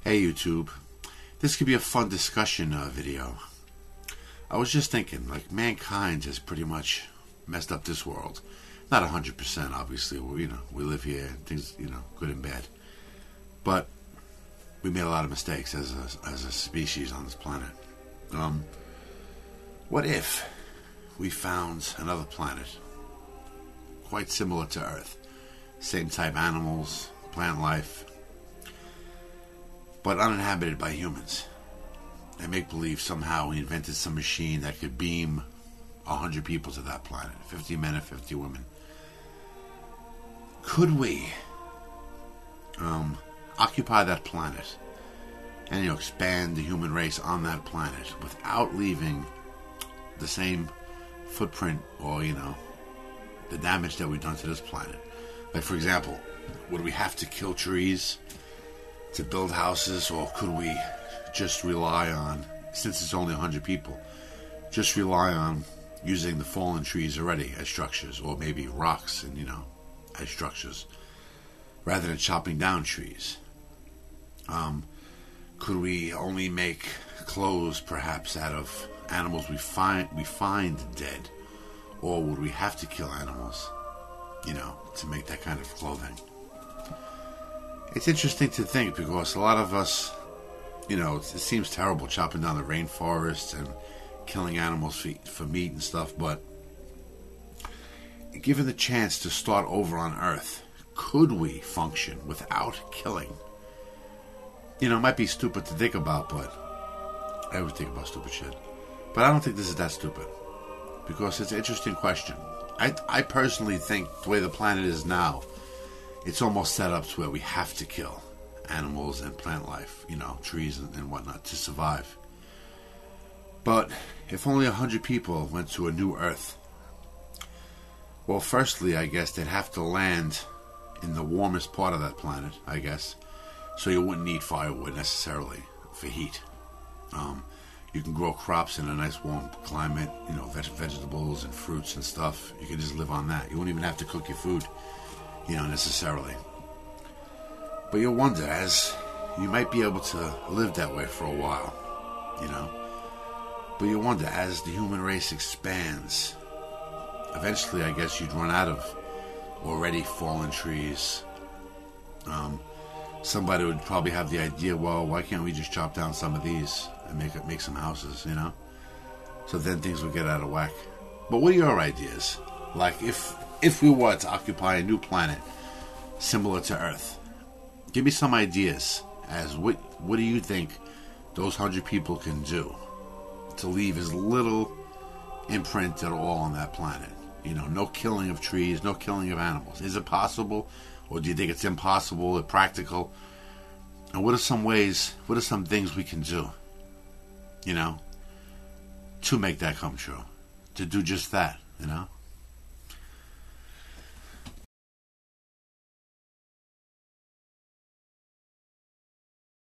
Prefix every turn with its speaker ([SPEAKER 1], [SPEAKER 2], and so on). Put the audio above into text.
[SPEAKER 1] Hey YouTube, this could be a fun discussion video. I was just thinking, like, mankind has pretty much messed up this world. Not 100%, obviously. We live here, things, good and bad. But we made a lot of mistakes as a species on this planet. What if we found another planet quite similar to Earth? Same type animals, plant life, but uninhabited by humans. And make believe somehow we invented some machine that could beam 100 people to that planet, 50 men and 50 women. Could we occupy that planet and expand the human race on that planet without leaving the same footprint or the damage that we've done to this planet? Like, for example, would we have to kill trees to build houses, or could we just rely on, since it's only 100 people, just rely on using the fallen trees already as structures, or maybe rocks and as structures, rather than chopping down trees? Could we only make clothes perhaps out of animals we find dead, or would we have to kill animals to make that kind of clothing? It's interesting to think, because a lot of us, it seems terrible chopping down the rainforests and killing animals for meat and stuff, but given the chance to start over on Earth, could we function without killing? It might be stupid to think about, but I always think about stupid shit. But I don't think this is that stupid, because it's an interesting question. I personally think the way the planet is now, it's almost set up to where we have to kill animals and plant life, trees and whatnot, to survive. But if only 100 people went to a new Earth, well, firstly, I guess they'd have to land in the warmest part of that planet, I guess, so you wouldn't need firewood necessarily for heat. You can grow crops in a nice warm climate, vegetables and fruits and stuff. You can just live on that. You won't even have to cook your food, necessarily. But you'll wonder, as you might be able to live that way for a while, But you wonder, as the human race expands, eventually I guess you'd run out of already fallen trees. Somebody would probably have the idea, well, why can't we just chop down some of these and make some houses, So then things would get out of whack. But what are your ideas? Like, if we were to occupy a new planet similar to Earth, give me some ideas as what do you think those 100 people can do to leave as little imprint at all on that planet? No killing of trees, no killing of animals. Is it possible, or do you think it's impossible, impractical? And what are some things we can do, to make that come true? To do just that,